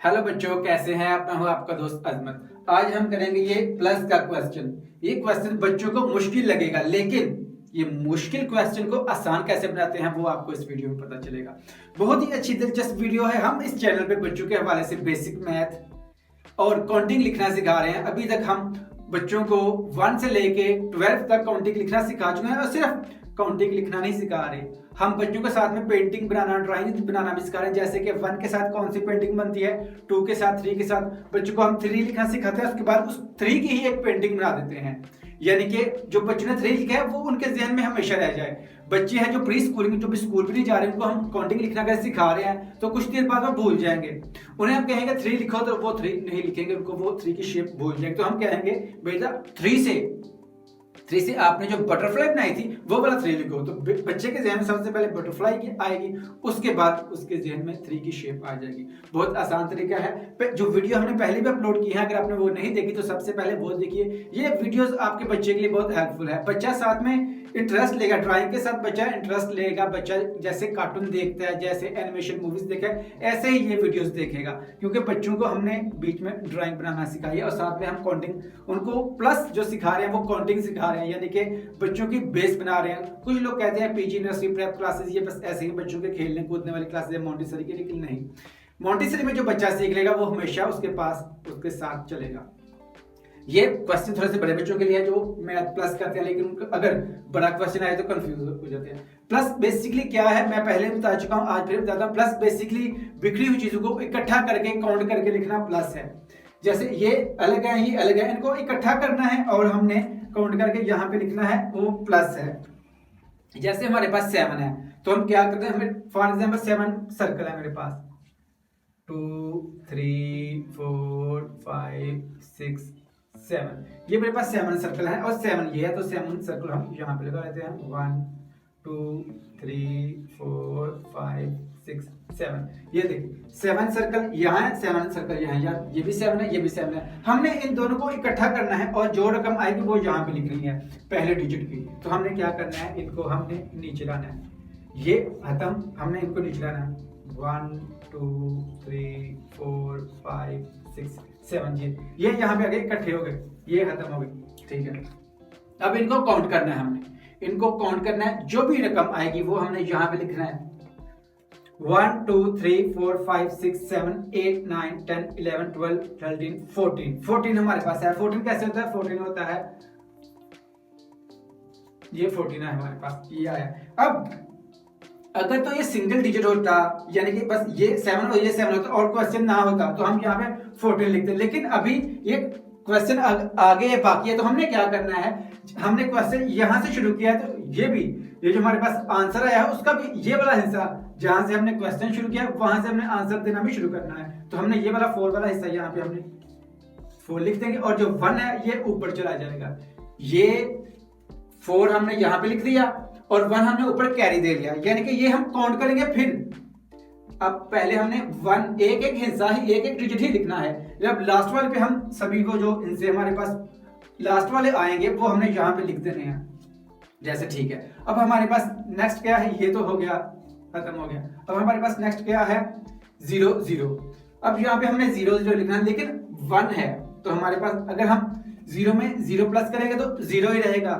Hello बच्चों, कैसे हैं आप? मैं हूं आपका दोस्त अजमत। आज हम करेंगे ये प्लस का क्वेश्चन। ये क्वेश्चन बच्चों को मुश्किल लगेगा, लेकिन ये मुश्किल क्वेश्चन को आसान कैसे बनाते हैं वो आपको इस वीडियो में पता चलेगा। बहुत ही अच्छी दिलचस्प वीडियो है। हम इस चैनल पे बच्चों के हवाले से बेसिक मैथ और काउंटिंग लिखना सिखा रहे हैं। अभी तक हम बच्चों को 1 से लेके 12 तक काउंटिंग लिखना सिखा चुके हैं और सिर्फ काउंटिंग लिखना नहीं सिखा रहे, हम बच्चों के साथ में पेंटिंग बनाना, ड्राइंग बनाना भी सिखा रहे हैं। जैसे कि 1 के साथ कौन सी पेंटिंग बनती है, 2 के साथ, 3 के साथ बच्चों को हम 3 लिखना सिखाते हैं। उसके बाद उस 3 की ही एक पेंटिंग बना देते हैं, यानी कि जो बच्चों ने 3 लिखा है वो उनके जहन में हमेशा रह जाए। बच्चे हैं जो प्री स्कूल में, जो भी स्कूल भी नहीं जा रहे, उनको हम काउंटिंग लिखना अगर सिखा रहे हैं तो कुछ देर बाद वो भूल जाएंगे। उन्हें हम कहेंगे 3 लिखो तो वो 3 नहीं लिखेंगे, उनको वो 3 की शेप भूल जाएंगे। तो हम कहेंगे बेटा 3 से आपने जो बटरफ्लाई बनाई थी वो वाला 3 लिखो। तो बच्चे के जहन में सबसे पहले बटरफ्लाई की आएगी, उसके बाद उसके जहन में 3 की शेप आ जाएगी। बहुत आसान तरीका है। जो वीडियो हमने पहले भी अपलोड की है, अगर आपने वो नहीं देखी तो सबसे पहले वो देखिए। ये वीडियोस आपके बच्चे के लिए बहुत हेल्पफुल है। बच्चा साथ में इंटरेस्ट लेगा, ड्राइंग के साथ बच्चा इंटरेस्ट लेगा। बच्चा जैसे कार्टून देखता है, जैसे एनिमेशन मूवीज देखा है, ऐसे ही ये वीडियोस देखेगा, क्योंकि बच्चों को हमने बीच में ड्राइंग बनाना सिखाई है और साथ में हम काउंटिंग उनको प्लस जो सिखा रहे हैं वो काउंटिंग सिखा रहे हैं, यानी कि बच्चों की बेस बना रहे हैं। कुछ लोग कहते हैं पीजी नर्सरी प्रेप क्लासेस ये बस ऐसे ही बच्चों के खेलने कूदने वाली क्लासेस है मोंटेसरी की, लेकिन नहीं। मोंटेसरी में जो बच्चा सीख लेगा वो हमेशा उसके पास उसके साथ चलेगा। ये क्वेश्चन थोड़े से बड़े बच्चों के लिए है जो मैथ प्लस करते हैं, लेकिन अगर बड़ा क्वेश्चन आए तो कंफ्यूज हो जाते हैं। प्लस बेसिकली क्या है मैं पहले बता चुका हूं, आज फिर बताता हूं। प्लस बेसिकली बिखरी हुई चीजों को इकट्ठा करके काउंट करके लिखना प्लस है। जैसे ये अलग है, ये अलग है, इनको इकट्ठा करना है और हमने काउंट करके यहाँ पे लिखना है, वो प्लस है। जैसे हमारे पास 7 है तो हम क्या करते हैं, हमें फॉर एग्जाम्पल 7 सर्कल है मेरे पास, 2 3 4 5 6 7, ये मेरे पास 7 सर्कल है और 7 ये है, तो 7 सर्कल हम यहाँ पे लगा लेते हैं। 1 2 3 4 5 6 7, ये देखिए 7 सर्कल यहाँ है, 7 सर्कल यहाँ है, ये भी 7 है, ये भी 7 है। हमने इन दोनों को इकट्ठा करना है और जो रकम आएगी वो यहाँ पे लिखनी है पहले डिजिट की। तो हमने क्या करना है, इनको हमने नीचे लाना है, ये खत्म, हमने इनको नीचे लाना है। 1 2 3 4 5 6 7, ये यहाँ पे आ गए, इकट्ठे हो गए, ये खत्म हो गए, ठीक है। अब इनको काउंट करना है, हमने इनको काउंट करना है, जो भी रकम आएगी वो हमने यहाँ पे लिखना है। 1 2 3 4 5 6 7 8 9 10 11 12 13 14, 14 हमारे पास है। 14 कैसे होता है, 14 होता है, ये 14 है हमारे पास, ये आया। अब अगर तो ये सिंगल डिजिट होता, यानी कि बस ये 7 और ये 7 होता और क्वेश्चन ना होता तो हम यहाँ पे 14 लिखते, लेकिन अभी ये क्वेश्चन आगे बाकी है। तो हमने क्या करना है, हमने क्वेश्चन यहाँ से शुरू किया है, तो ये जो हमारे पास आंसर आया है उसका भी ये वाला हिस्सा जहां से हमने क्वेश्चन शुरू किया वहां से हमने आंसर देना भी शुरू करना है। तो हमने ये वाला 4 वाला हिस्सा यहाँ पे हमने 4 लिख देंगे और जो 1 है ये ऊपर चला जाएगा। ये 4 हमने यहाँ पे लिख दिया और 1 हमने ऊपर कैरी दे लिया, यानी कि ये हम काउंट करेंगे। फिर अब पहले हमने 1 एक एक हिस्सा ही, एक एक डिजिट ही लिखना है। जब लास्ट वाले पे हम सभी को जो इनसे हमारे पास लास्ट वाले आएंगे वो हमने यहाँ पे लिख देने हैं, जैसे, ठीक है। अब हमारे पास नेक्स्ट क्या है, ये तो हो गया, खत्म हो गया। अब हमारे पास नेक्स्ट क्या है, 0 0। अब यहाँ पे हमने 0 0 लिखना है, लेकिन 1 है तो हमारे पास अगर हम 0 में 0 प्लस करेंगे तो 0 ही रहेगा,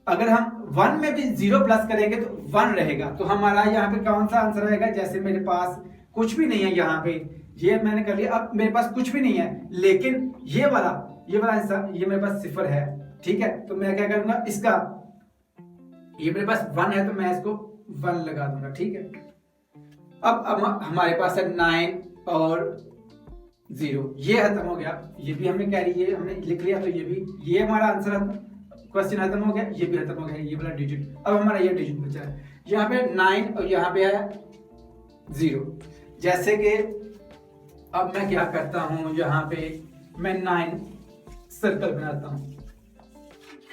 अगर हम 1 में भी 0 प्लस करेंगे तो 1 रहेगा। तो हमारा यहाँ पे कौन सा आंसर आएगा, जैसे मेरे पास कुछ भी नहीं है यहाँ पे, ये मैंने कर लिया। अब मेरे पास कुछ भी नहीं है, लेकिन ये वाला हिस्सा ये मेरे पास 0 है, ठीक है। तो मैं क्या करूंगा, इसका ये मेरे पास 1 है तो मैं इसको 1 लगा दूंगा, ठीक है। अब हमारे पास है 9 और 0, ये खत्म हो गया, ये भी हमने कैरी ये हमने लिख लिया, तो ये हमारा आंसर क्वेश्चन खत्म हो गया, ये भी खत्म हो गया, ये वाला डिजिट। अब हमारा ये डिजिट बचा है, यहाँ पे 9 और यहाँ पे है 0। जैसे कि अब मैं क्या करता हूँ, यहाँ पे मैं 9 सर्कल बनाता हूँ।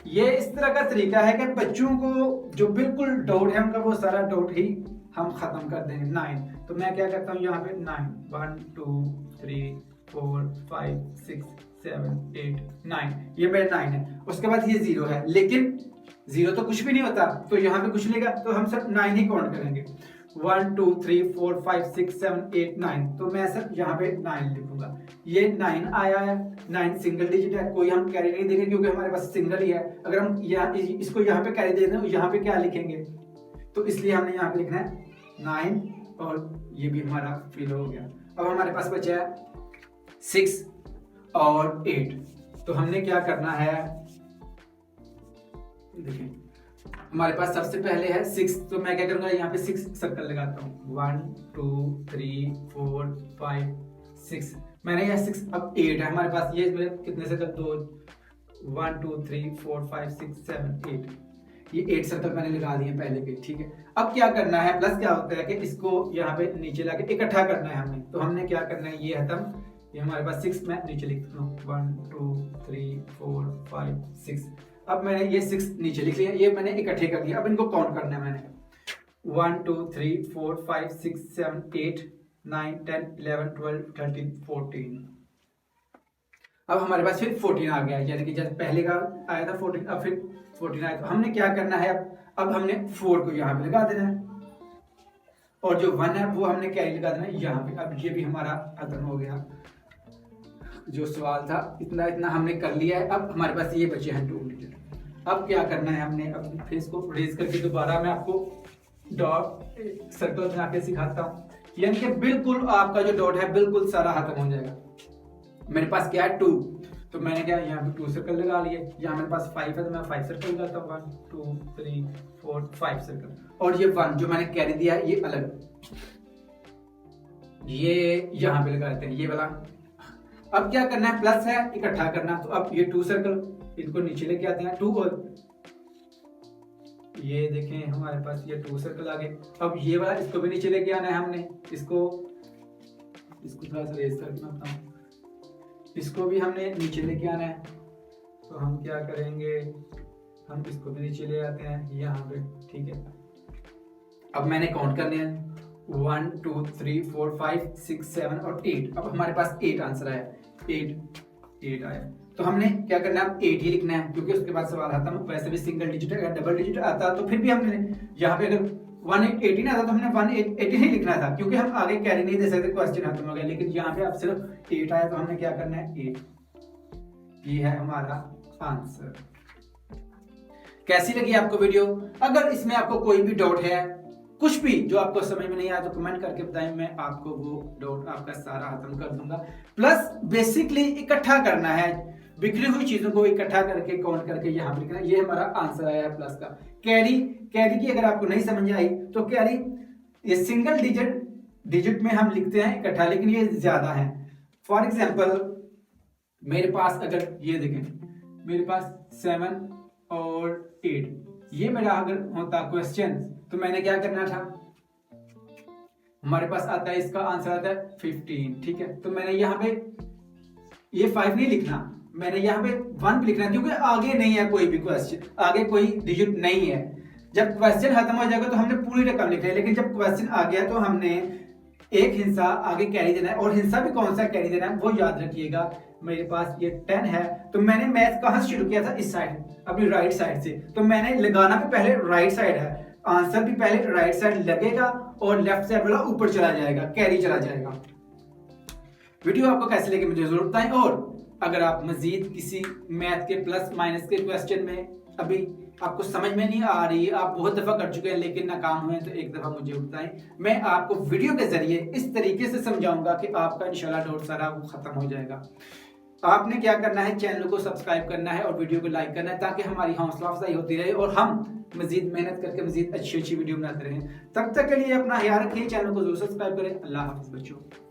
ये इस तरह का तरीका है कि बच्चों को जो बिल्कुल डाउट है उनका वो सारा डाउट ही हम खत्म कर देंगे। 9, तो मैं क्या करता हूँ यहाँ पे 9 1 2 3 4 5 6 7 8 9, ये मेरा 9 है। उसके बाद ये 0 है, लेकिन 0 तो कुछ भी नहीं होता, तो यहाँ पे कुछ लेगा तो हम सब 9 ही काउंट करेंगे। 1 2 3 4 5 6 7 8 9, तो मैं सर यहाँ पे 9 लिखूंगा। ये 9 आया है, 9 सिंगल डिजिट है, कोई हम कैरी नहीं देंगे क्योंकि हमारे पास सिंगल ही है। अगर हम इसको यहाँ पे कैरी दे दें तो यहाँ पे क्या लिखेंगे, तो इसलिए हमने यहाँ पे लिखना है 9 और ये भी हमारा फिल हो गया। अब हमारे पास बचा है 6 और 8, तो हमने क्या करना है, देखिए हमारे पास सबसे पहले है 6, तो मैं क्या करूंगा यहाँ पे 6 सर्कल लगाता हूँ। 1 2 3 4 5 6, मैंने यहाँ 6, अब 8 है हमारे पास, ये कितने सर्कल, 2 1 2 3 4 5 6 7 8, ये 8 सर्कल मैंने लगा दिए पहले के, ठीक है। अब क्या करना है, प्लस क्या होता है कि इसको यहाँ पे नीचे लाके इकट्ठा करना है हमने, तो हमने क्या करना है, ये खत्म, ये हमारे पास 6 मैं नीचे लिखता हूँ 1 2 3 4 5 6, अब मैंने ये 6 नीचे लिख लिया, ये मैंने इकट्ठे कर दिया। अब इनको काउंट करना है मैंने 1 2 3 4 5 6 7 8 9 10 11 12 13 14, अब हमारे पास फिर 14 आ गया, यानी कि जब पहले का आया था 14, अब फिर 14 आया। तो हमने क्या करना है, अब हमने 4 को यहाँ पे लगा देना है और जो 1 है वो हमने कैरी लगा देना है यहाँ पे। अब ये भी हमारा खत्म हो गया, जो सवाल था इतना इतना हमने कर लिया है। अब हमारे पास ये बचे हैं 2 डिजिट। अब क्या करना है हमने, अब फिर इसको रेज करके दोबारा मैं आपको डॉट सर्कल बना के सिखाता हूँ, यानी कि बिल्कुल आपका जो डॉट है बिल्कुल सारा खत्म हो जाएगा। मेरे पास क्या है 2, तो मैंने क्या यहाँ पे 2 सर्कल लगा लिए, यहाँ मेरे पास 5 है तो मैं 5 सर्कल लगाता हूँ, 1 2 3 4 5 सर्कल, और ये 1 जो मैंने कैरी दिया है ये अलग, ये यहाँ पे लगाते हैं ये वाला। अब क्या करना है, प्लस है इकट्ठा करना, तो अब ये 2 सर्कल इनको नीचे लेके आते हैं 2, और ये देखें हमारे पास ये 2 सर्कल आ गए। अब ये वाला इसको भी नीचे लेके आना है हमने, इसको थोड़ा सा रेज करके आता हूँ, इसको भी हमने नीचे लेके आना है। तो हम क्या करेंगे, हम इसको भी नीचे ले आते हैं यहाँ पे, ठीक है। अब मैंने काउंट करने हैं 1 2 3 4 5 6 7 और 8, अब हमारे पास 8 आंसर आया, 8 आया। तो हमने क्या करना है, 8 ही लिखना है क्योंकि उसके बाद सवाल आता है, वैसे भी सिंगल डिजिट अगर डबल डिजिट आता तो फिर भी हमने यहाँ पे अगर 18 आता तो हमने 18 ही लिखना था, क्योंकि हम आगे कैरी नहीं दे सकते, क्वेश्चन खत्म हो गया। लेकिन यहाँ पे अब सिर्फ 8 आया तो हमने क्या करना है 8, ये है हमारा आंसर। कैसी लगी आपको वीडियो? अगर इसमें आपको कोई भी डाउट है, कुछ भी जो आपको समझ में नहीं आया तो कमेंट करके बताएं, मैं आपको वो डाउट आपका सारा खत्म कर दूंगा। प्लस बेसिकली इकट्ठा करना है, बिखरी हुई चीजों को इकट्ठा करके काउंट करके यहाँ पर लिखना, ये हमारा आंसर आया है प्लस का। कैरी की अगर आपको नहीं समझ आई तो कैरी ये सिंगल डिजिट में हम लिखते हैं इकट्ठा, लेकिन ये ज्यादा है। फॉर एग्जाम्पल मेरे पास अगर ये देखें, मेरे पास 7 और 8, ये मेरा अगर होता क्वेश्चन तो मैंने क्या करना था, हमारे पास आता है इसका आंसर आता है 15, ठीक है। तो मैंने यहाँ पे ये 5 नहीं लिखना, मैंने यहाँ पे 1 भी लिखना, क्योंकि आगे नहीं है कोई भी क्वेश्चन, आगे कोई डिजिट नहीं है। जब क्वेश्चन खत्म हो जाएगा तो हमने पूरी रकम लिख है, लेकिन जब क्वेश्चन आ गया तो हमने एक हिस्सा आगे कैरी देना है, और हिस्सा भी कौन सा कैरी देना है वो याद रखिएगा। मेरे पास ये 10 है तो मैंने मैथ कहाँ से शुरू किया था, इस साइड, अपनी राइट साइड से। तो मैंने लगाना भी पहले राइट साइड है, आंसर भी पहले राइट साइड लगेगा और लेफ्ट साइड वाला ऊपर चला जाएगा, कैरी चला जाएगा। वीडियो आपको कैसे लगे मुझे जरूर बताएं, और अगर आप मजीद किसी मैथ के प्लस माइनस के क्वेश्चन में अभी आपको समझ में नहीं आ रही है, आप बहुत दफा कर चुके हैं लेकिन नाकाम हुए हैं, तो एक दफा मुझे बताएं, मैं आपको वीडियो के जरिए इस तरीके से समझाऊंगा कि आपका इंशाल्लाह डाउट सारा वो खत्म हो जाएगा। आपने क्या करना है, चैनल को सब्सक्राइब करना है और वीडियो को लाइक करना है, ताकि हमारी हौसला अफजाई होती रहे और हम मजीद मेहनत करके मजीद अच्छी वीडियो बनाते रहें। तब तक के लिए अपना ख्याल रखिए, चैनल को जरूर सब्सक्राइब करें। अल्लाह हाफिज़ बच्चों।